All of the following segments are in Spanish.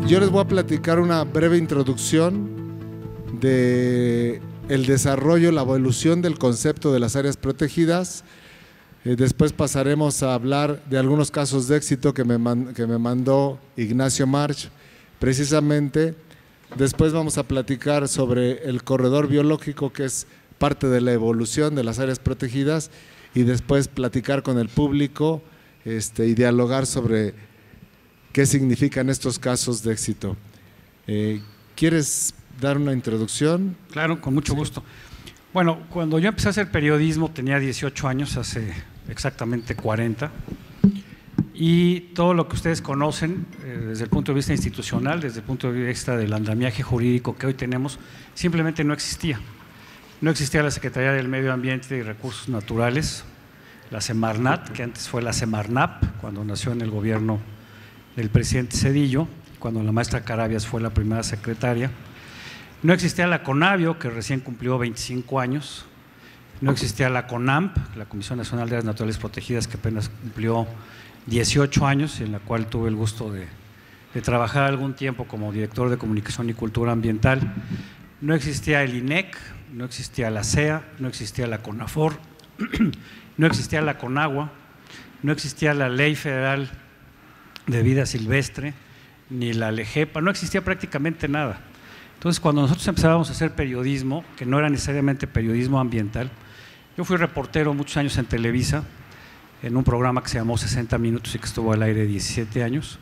Yo les voy a platicar una breve introducción de el desarrollo, la evolución del concepto de las áreas protegidas. Después pasaremos a hablar de algunos casos de éxito que me mandó Ignacio March, precisamente. Después vamos a platicar sobre el corredor biológico, que es parte de la evolución de las áreas protegidas, y después platicar con el público y dialogar sobre qué significan estos casos de éxito. ¿Quieres dar una introducción? Claro, con mucho gusto. Bueno, cuando yo empecé a hacer periodismo tenía 18 años, hace exactamente 40, y todo lo que ustedes conocen desde el punto de vista institucional, desde el punto de vista del andamiaje jurídico que hoy tenemos, simplemente no existía. No existía la Secretaría del Medio Ambiente y Recursos Naturales, la Semarnat, que antes fue la Semarnap, cuando nació en el gobierno del presidente Zedillo, cuando la maestra Carabias fue la primera secretaria. No existía la CONABIO, que recién cumplió 25 años. No existía la CONAMP, la Comisión Nacional de Áreas Naturales Protegidas, que apenas cumplió 18 años, y en la cual tuve el gusto de trabajar algún tiempo como director de Comunicación y Cultura Ambiental. No existía el INEC, no existía la CEA, no existía la CONAFOR, no existía la CONAGUA, no existía la Ley Federal de Vida Silvestre, ni la LEGEPA, no existía prácticamente nada. Entonces, cuando nosotros empezábamos a hacer periodismo, que no era necesariamente periodismo ambiental, yo fui reportero muchos años en Televisa, en un programa que se llamó 60 Minutos y que estuvo al aire 17 años,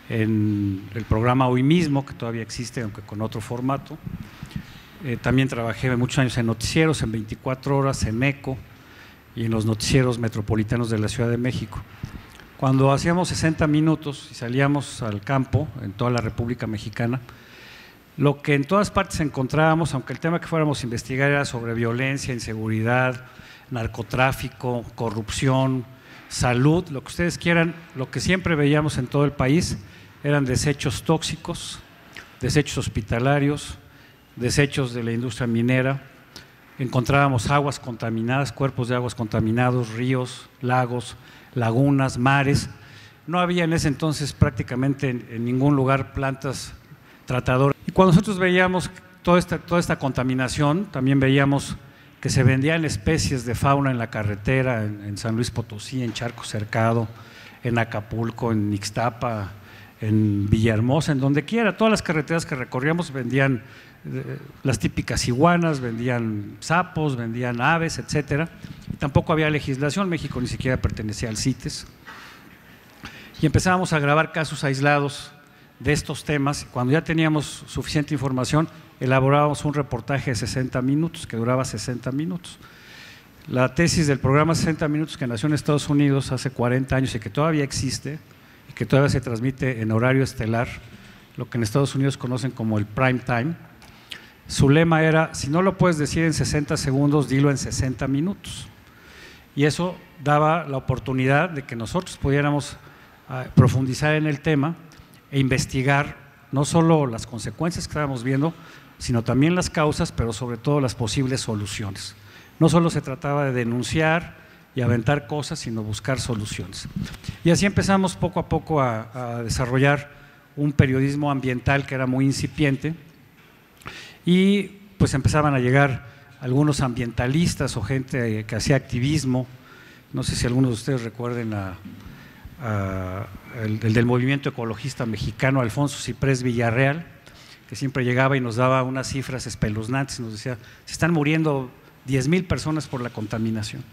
en el programa Hoy Mismo, que todavía existe, aunque con otro formato. También trabajé muchos años en noticieros, en 24 horas, en ECO y en los noticieros metropolitanos de la Ciudad de México. Cuando hacíamos 60 minutos y salíamos al campo en toda la República Mexicana, lo que en todas partes encontrábamos, aunque el tema que fuéramos a investigar era sobre violencia, inseguridad, narcotráfico, corrupción, salud, lo que ustedes quieran, lo que siempre veíamos en todo el país eran desechos tóxicos, desechos hospitalarios, desechos de la industria minera. Encontrábamos aguas contaminadas, cuerpos de aguas contaminados, ríos, lagos, lagunas, mares. No había en ese entonces prácticamente en ningún lugar plantas tratadoras. Y cuando nosotros veíamos toda esta contaminación, también veíamos que se vendían especies de fauna en la carretera, en San Luis Potosí, en Charco Cercado, en Acapulco, en Ixtapa, en Villahermosa, en donde quiera. Todas las carreteras que recorríamos vendían las típicas iguanas, vendían sapos, vendían aves, etcétera. Y tampoco había legislación, México ni siquiera pertenecía al CITES. Y empezábamos a grabar casos aislados de estos temas. Cuando ya teníamos suficiente información, elaborábamos un reportaje de 60 minutos, que duraba 60 minutos. La tesis del programa 60 minutos, que nació en Estados Unidos hace 40 años y que todavía existe y que todavía se transmite en horario estelar, lo que en Estados Unidos conocen como el prime time, su lema era: si no lo puedes decir en 60 segundos, dilo en 60 minutos. Y eso daba la oportunidad de que nosotros pudiéramos profundizar en el tema e investigar no solo las consecuencias que estábamos viendo, sino también las causas, pero sobre todo las posibles soluciones. No solo se trataba de denunciar y aventar cosas, sino buscar soluciones. Y así empezamos poco a poco a desarrollar un periodismo ambiental que era muy incipiente, y pues empezaban a llegar algunos ambientalistas o gente que hacía activismo. No sé si algunos de ustedes recuerden el del movimiento ecologista mexicano, Alfonso Ciprés Villarreal, que siempre llegaba y nos daba unas cifras espeluznantes y nos decía: se están muriendo 10,000 personas por la contaminación.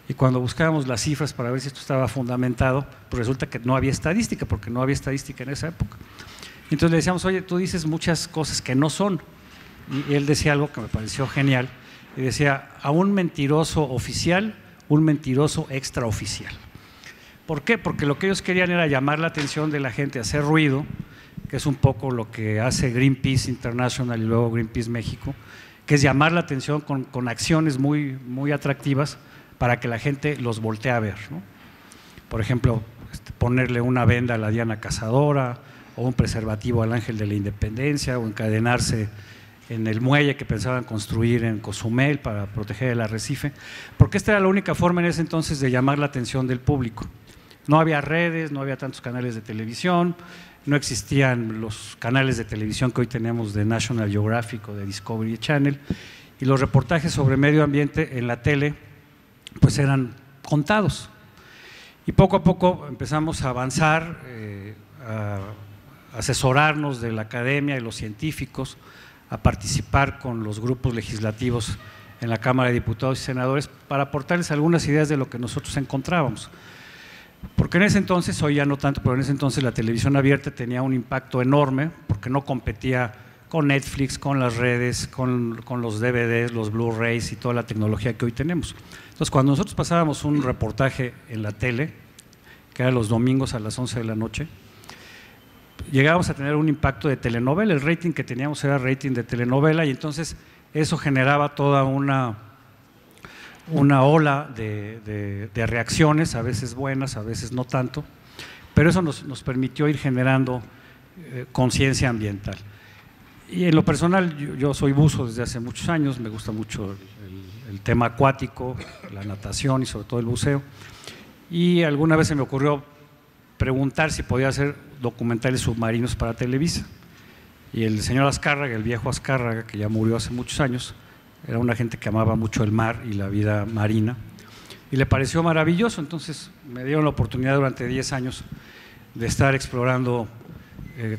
Y cuando buscábamos las cifras para ver si esto estaba fundamentado, pues resulta que no había estadística, porque no había estadística en esa época. Y entonces le decíamos: oye, tú dices muchas cosas que no son. Y él decía algo que me pareció genial, y decía: a un mentiroso oficial, un mentiroso extraoficial. ¿Por qué? Porque lo que ellos querían era llamar la atención de la gente, hacer ruido, que es un poco lo que hace Greenpeace International y luego Greenpeace México, que es llamar la atención con acciones muy, muy atractivas para que la gente los voltee a ver, ¿no? Por ejemplo, ponerle una venda a la Diana Cazadora, o un preservativo al Ángel de la Independencia, o encadenarse en el muelle que pensaban construir en Cozumel para proteger el arrecife, porque esta era la única forma en ese entonces de llamar la atención del público. No había redes, no había tantos canales de televisión, no existían los canales de televisión que hoy tenemos de National Geographic o de Discovery Channel, y los reportajes sobre medio ambiente en la tele pues eran contados. Y poco a poco empezamos a avanzar, a asesorarnos de la academia y los científicos, a participar con los grupos legislativos en la Cámara de Diputados y Senadores para aportarles algunas ideas de lo que nosotros encontrábamos. Porque en ese entonces, hoy ya no tanto, pero en ese entonces la televisión abierta tenía un impacto enorme porque no competía con Netflix, con las redes, con los DVDs, los Blu-rays y toda la tecnología que hoy tenemos. Entonces, cuando nosotros pasábamos un reportaje en la tele, que era los domingos a las 11 de la noche, llegábamos a tener un impacto de telenovela. El rating que teníamos era rating de telenovela, y entonces eso generaba toda una ola de reacciones, a veces buenas, a veces no tanto, pero eso nos permitió ir generando conciencia ambiental. Y en lo personal, yo soy buzo desde hace muchos años, me gusta mucho el tema acuático, la natación y sobre todo el buceo, y alguna vez se me ocurrió preguntar si podía hacer documentales submarinos para Televisa. Y el señor Azcárraga, el viejo Azcárraga, que ya murió hace muchos años, era una gente que amaba mucho el mar y la vida marina, y le pareció maravilloso. Entonces me dieron la oportunidad durante 10 años de estar explorando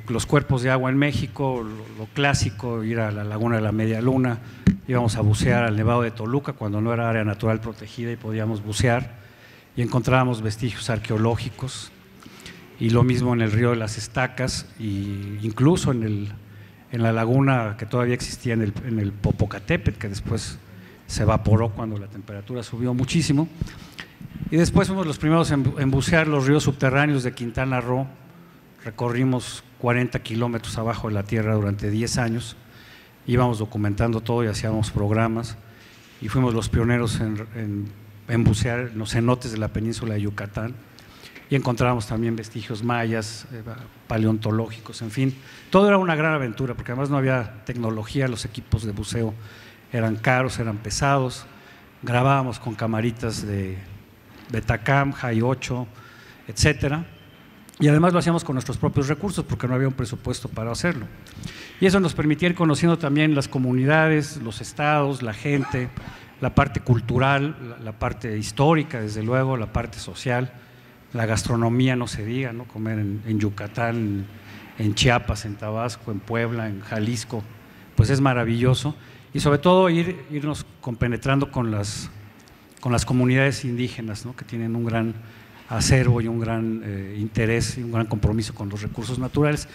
los cuerpos de agua en México, lo clásico, ir a la Laguna de la Media Luna, íbamos a bucear al Nevado de Toluca cuando no era área natural protegida y podíamos bucear, y encontrábamos vestigios arqueológicos, y lo mismo en el río de las Estacas, e incluso en la laguna que todavía existía en el Popocatépetl, que después se evaporó cuando la temperatura subió muchísimo. Y después fuimos los primeros en bucear los ríos subterráneos de Quintana Roo. Recorrimos 40 kilómetros abajo de la tierra durante 10 años, íbamos documentando todo y hacíamos programas, y fuimos los pioneros en bucear en los cenotes de la península de Yucatán, y encontrábamos también vestigios mayas, paleontológicos, en fin, todo era una gran aventura, porque además no había tecnología, los equipos de buceo eran caros, eran pesados, grabábamos con camaritas de Betacam, High 8, etcétera, y además lo hacíamos con nuestros propios recursos porque no había un presupuesto para hacerlo. Y eso nos permitía ir conociendo también las comunidades, los estados, la gente, la parte cultural, la parte histórica, desde luego, la parte social, la gastronomía, no se diga, ¿no? Comer en Yucatán, en Chiapas, en Tabasco, en Puebla, en Jalisco, pues es maravilloso. Y sobre todo irnos compenetrando con las comunidades indígenas, ¿no? Que tienen un gran acervo y un gran interés y un gran compromiso con los recursos naturales.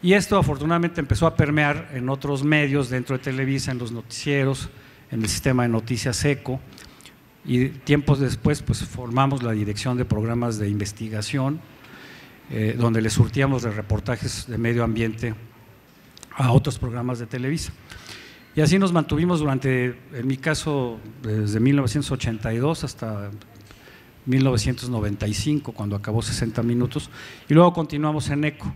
Y esto afortunadamente empezó a permear en otros medios dentro de Televisa, en los noticieros, en el sistema de noticias ECO, y tiempos después pues formamos la dirección de programas de investigación, donde le surtíamos de reportajes de medio ambiente a otros programas de Televisa. Y así nos mantuvimos durante, en mi caso, desde 1982 hasta 1995, cuando acabó 60 minutos, y luego continuamos en ECO.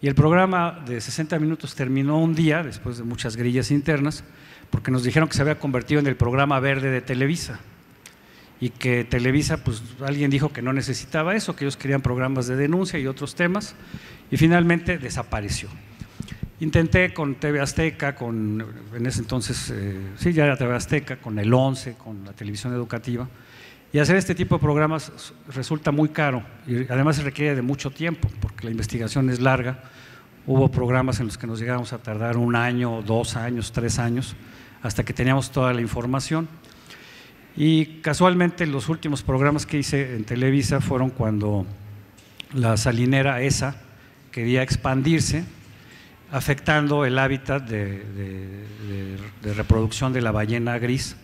Y el programa de 60 minutos terminó un día, después de muchas grillas internas, porque nos dijeron que se había convertido en el programa verde de Televisa, y que Televisa, pues alguien dijo que no necesitaba eso, que ellos querían programas de denuncia y otros temas, y finalmente desapareció. Intenté con TV Azteca, en ese entonces, sí, ya era TV Azteca, con el 11, con la televisión educativa, y hacer este tipo de programas resulta muy caro y además se requiere de mucho tiempo porque la investigación es larga. Hubo programas en los que nos llegábamos a tardar 1 año, 2 años, 3 años, hasta que teníamos toda la información. Y casualmente los últimos programas que hice en Televisa fueron cuando la salinera ESA quería expandirse, afectando el hábitat de reproducción de la ballena gris.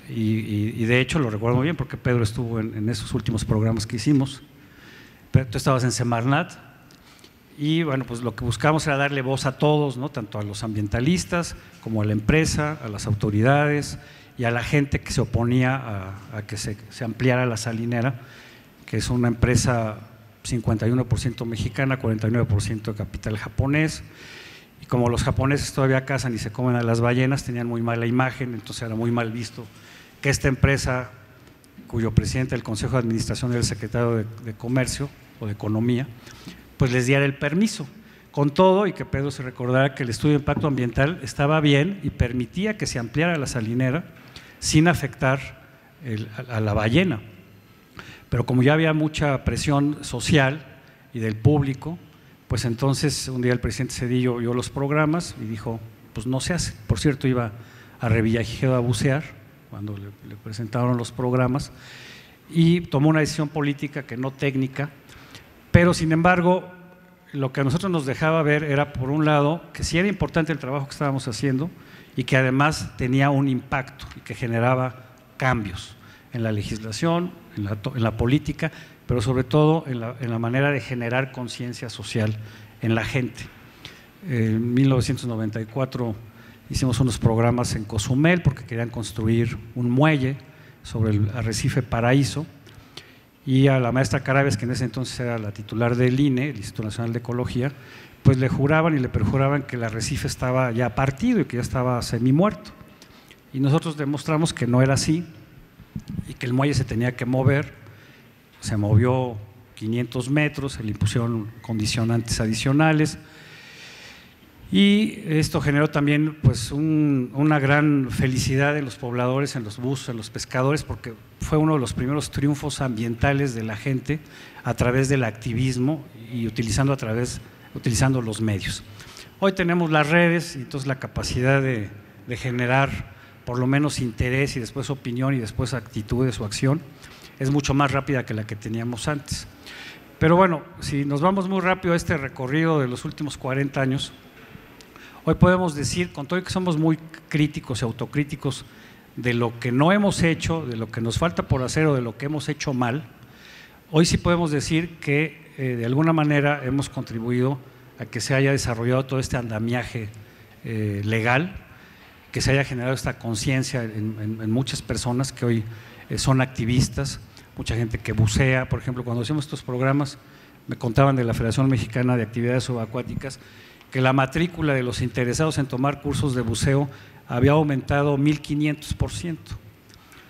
Y de hecho lo recuerdo muy bien porque Pedro estuvo en esos últimos programas que hicimos. Tú estabas en Semarnat y bueno, pues lo que buscamos era darle voz a todos, ¿no? Tanto a los ambientalistas como a la empresa, a las autoridades y a la gente que se oponía a que se ampliara la salinera, que es una empresa 51% mexicana, 49% de capital japonés. Y como los japoneses todavía cazan y se comen a las ballenas, tenían muy mala imagen, entonces era muy mal visto que esta empresa, cuyo presidente del Consejo de Administración era el secretario de Comercio o de Economía, pues les diera el permiso. Con todo, y que Pedro se recordara que el estudio de impacto ambiental estaba bien y permitía que se ampliara la salinera sin afectar a la ballena. Pero como ya había mucha presión social y del público, pues entonces un día el presidente Zedillo vio los programas y dijo, pues no se hace. Por cierto, iba a Revillagigedo a bucear cuando le presentaron los programas y tomó una decisión política que no técnica, pero sin embargo lo que a nosotros nos dejaba ver era, por un lado, que sí era importante el trabajo que estábamos haciendo y que además tenía un impacto y que generaba cambios en la legislación, en la política, pero sobre todo en la manera de generar conciencia social en la gente. En 1994 hicimos unos programas en Cozumel porque querían construir un muelle sobre el arrecife Paraíso, y a la maestra Carabias, que en ese entonces era la titular del INE, el Instituto Nacional de Ecología, pues le juraban y le perjuraban que el arrecife estaba ya partido y que ya estaba semi-muerto. Y nosotros demostramos que no era así y que el muelle se tenía que mover. Se movió 500 metros, se le impusieron condicionantes adicionales y esto generó también pues una gran felicidad en los pobladores, en los buzos, en los pescadores, porque fue uno de los primeros triunfos ambientales de la gente a través del activismo y utilizando los medios. Hoy tenemos las redes y entonces la capacidad de generar por lo menos interés y después opinión y después actitudes o acción es mucho más rápida que la que teníamos antes. Pero bueno, si nos vamos muy rápido a este recorrido de los últimos 40 años, hoy podemos decir, con todo y que somos muy críticos y autocríticos de lo que no hemos hecho, de lo que nos falta por hacer o de lo que hemos hecho mal, hoy sí podemos decir que de alguna manera hemos contribuido a que se haya desarrollado todo este andamiaje legal, que se haya generado esta conciencia en muchas personas que hoy son activistas, mucha gente que bucea. Por ejemplo, cuando hacíamos estos programas, me contaban de la Federación Mexicana de Actividades Subacuáticas que la matrícula de los interesados en tomar cursos de buceo había aumentado 1500%,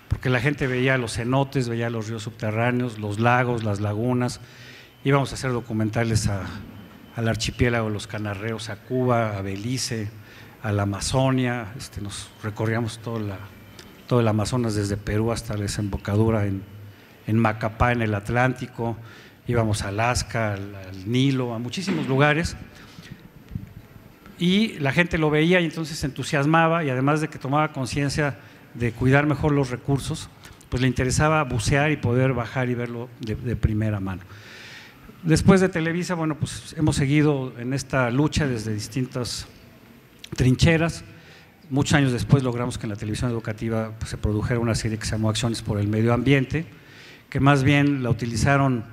porque la gente veía los cenotes, veía los ríos subterráneos, los lagos, las lagunas. Íbamos a hacer documentales al archipiélago de los Canarreos, a Cuba, a Belice, a la Amazonia, nos recorríamos todo el Amazonas desde Perú hasta la desembocadura en Macapá, en el Atlántico, íbamos a Alaska, al Nilo, a muchísimos lugares, y la gente lo veía y entonces se entusiasmaba, y además de que tomaba conciencia de cuidar mejor los recursos, pues le interesaba bucear y poder bajar y verlo de primera mano. Después de Televisa, bueno, pues hemos seguido en esta lucha desde distintas trincheras. Muchos años después logramos que en la televisión educativa pues, se produjera una serie que se llamó Acciones por el Medio Ambiente, que más bien la utilizaron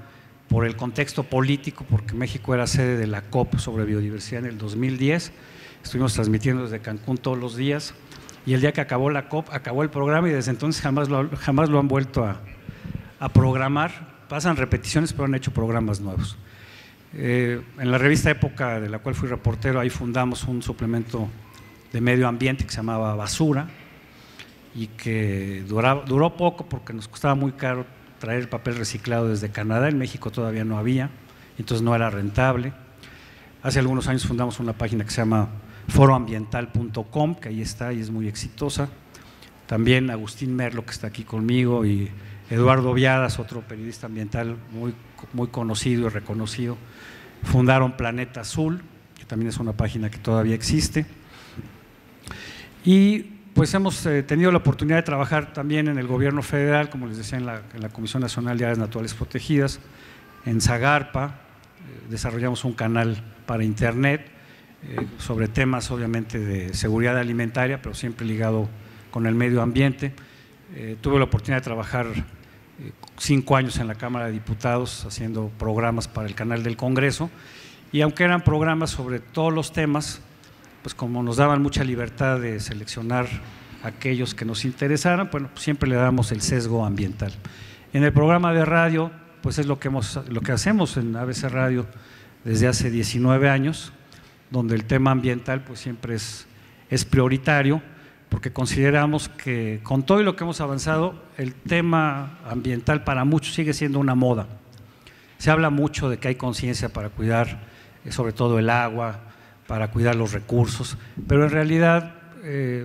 por el contexto político, porque México era sede de la COP sobre biodiversidad en el 2010, estuvimos transmitiendo desde Cancún todos los días, y el día que acabó la COP, acabó el programa y desde entonces jamás lo han vuelto a programar. Pasan repeticiones, pero han hecho programas nuevos. En la revista Época, de la cual fui reportero, ahí fundamos un suplemento de medio ambiente que se llamaba Basura y que duró poco porque nos costaba muy caro traer papel reciclado desde Canadá. En México todavía no había, entonces no era rentable. Hace algunos años fundamos una página que se llama foroambiental.com, que ahí está y es muy exitosa. También Agustín Merlo, que está aquí conmigo, y Eduardo Viadas, otro periodista ambiental muy conocido y reconocido, fundaron Planeta Azul, que también es una página que todavía existe. Y pues hemos tenido la oportunidad de trabajar también en el gobierno federal, como les decía, en la Comisión Nacional de Áreas Naturales Protegidas, en Zagarpa. Desarrollamos un canal para internet sobre temas obviamente de seguridad alimentaria, pero siempre ligado con el medio ambiente. Tuve la oportunidad de trabajar 5 años en la Cámara de Diputados haciendo programas para el canal del Congreso, y aunque eran programas sobre todos los temas, pues como nos daban mucha libertad de seleccionar aquellos que nos interesaran, bueno, pues siempre le damos el sesgo ambiental. En el programa de radio, pues es lo que hacemos en ABC Radio desde hace 19 años, donde el tema ambiental pues siempre es prioritario, porque consideramos que con todo y lo que hemos avanzado, el tema ambiental para muchos sigue siendo una moda. Se habla mucho de que hay conciencia para cuidar sobre todo el agua, para cuidar los recursos, pero en realidad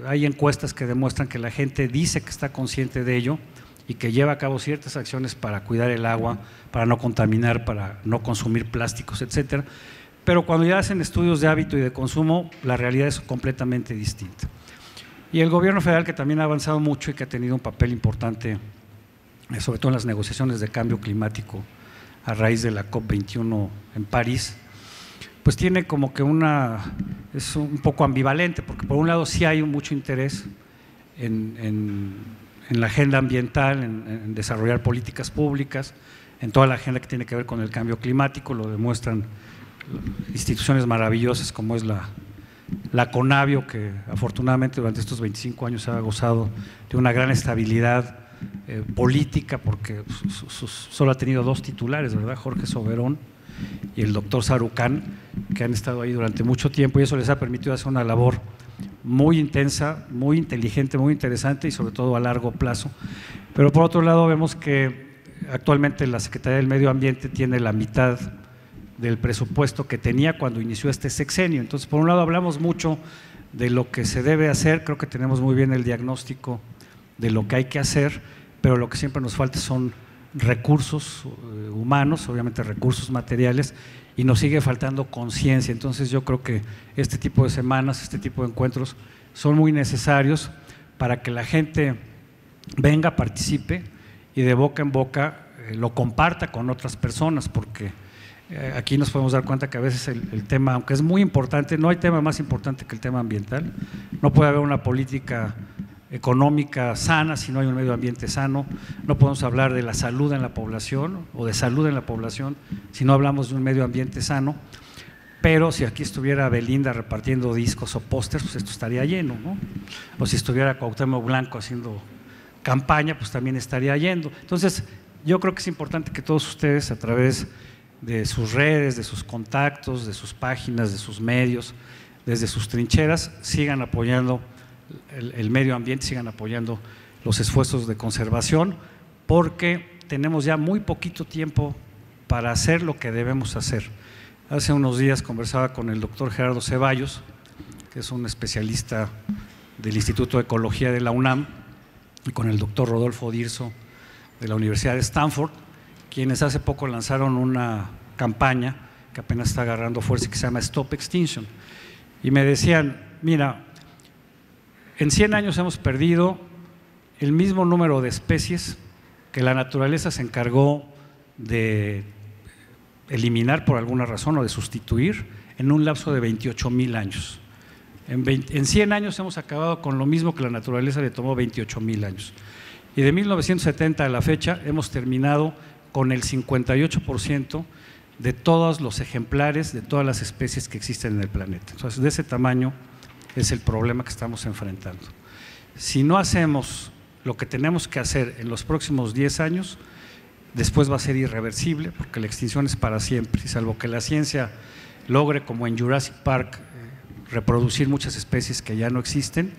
hay encuestas que demuestran que la gente dice que está consciente de ello y que lleva a cabo ciertas acciones para cuidar el agua, para no contaminar, para no consumir plásticos, etcétera. Pero cuando ya hacen estudios de hábito y de consumo, la realidad es completamente distinta. Y el gobierno federal, que también ha avanzado mucho y que ha tenido un papel importante, sobre todo en las negociaciones de cambio climático a raíz de la COP21 en París, pues tiene como que es un poco ambivalente, porque por un lado sí hay mucho interés en la agenda ambiental, en desarrollar políticas públicas, en toda la agenda que tiene que ver con el cambio climático, lo demuestran instituciones maravillosas como es la CONABIO, que afortunadamente durante estos 25 años ha gozado de una gran estabilidad política, porque solo ha tenido 2 titulares, ¿verdad? Jorge Soberón y el doctor Sarucán, que han estado ahí durante mucho tiempo, y eso les ha permitido hacer una labor muy intensa, muy inteligente, muy interesante y sobre todo a largo plazo. Pero por otro lado vemos que actualmente la Secretaría del Medio Ambiente tiene la mitad del presupuesto que tenía cuando inició este sexenio. Entonces, por un lado hablamos mucho de lo que se debe hacer, creo que tenemos muy bien el diagnóstico de lo que hay que hacer, pero lo que siempre nos falta son recursos humanos, obviamente recursos materiales, y nos sigue faltando conciencia. Entonces yo creo que este tipo de semanas, este tipo de encuentros son muy necesarios para que la gente venga, participe y de boca en boca lo comparta con otras personas, porque aquí nos podemos dar cuenta que a veces el tema, aunque es muy importante, no hay tema más importante que el tema ambiental. No puede haber una política económica sana si no hay un medio ambiente sano. No podemos hablar de la salud en la población o de salud en la población si no hablamos de un medio ambiente sano. Pero si aquí estuviera Belinda repartiendo discos o pósters, pues esto estaría lleno, ¿no? O si estuviera Cuauhtémoc Blanco haciendo campaña, pues también estaría yendo. Entonces yo creo que es importante que todos ustedes, a través de sus redes, de sus contactos, de sus páginas, de sus medios, desde sus trincheras, sigan apoyando el medio ambiente, sigan apoyando los esfuerzos de conservación, porque tenemos ya muy poquito tiempo para hacer lo que debemos hacer. Hace unos días conversaba con el doctor Gerardo Ceballos, que es un especialista del Instituto de Ecología de la UNAM, y con el doctor Rodolfo Dirso de la Universidad de Stanford, quienes hace poco lanzaron una campaña que apenas está agarrando fuerza y que se llama Stop Extinction. Y me decían, mira, en 100 años hemos perdido el mismo número de especies que la naturaleza se encargó de eliminar por alguna razón o de sustituir en un lapso de 28,000 años. En 100 años hemos acabado con lo mismo que la naturaleza le tomó 28,000 años. Y de 1970 a la fecha hemos terminado con el 58% de todos los ejemplares, de todas las especies que existen en el planeta. Entonces, de ese tamaño es el problema que estamos enfrentando. Si no hacemos lo que tenemos que hacer en los próximos 10 años, después va a ser irreversible, porque la extinción es para siempre, y salvo que la ciencia logre, como en Jurassic Park, reproducir muchas especies que ya no existen,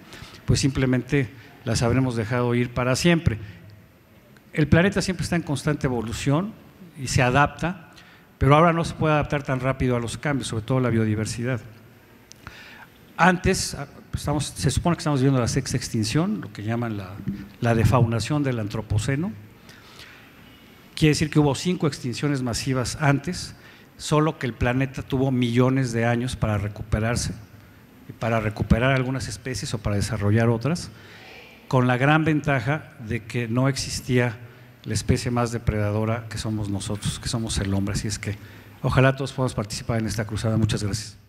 pues simplemente las habremos dejado ir para siempre. El planeta siempre está en constante evolución y se adapta, pero ahora no se puede adaptar tan rápido a los cambios, sobre todo la biodiversidad. Antes, se supone que estamos viendo la sexta extinción, lo que llaman la defaunación del antropoceno. Quiere decir que hubo 5 extinciones masivas antes, solo que el planeta tuvo millones de años para recuperarse, y para recuperar algunas especies o para desarrollar otras, con la gran ventaja de que no existía la especie más depredadora que somos nosotros, que somos el hombre. Así es que ojalá todos podamos participar en esta cruzada. Muchas gracias.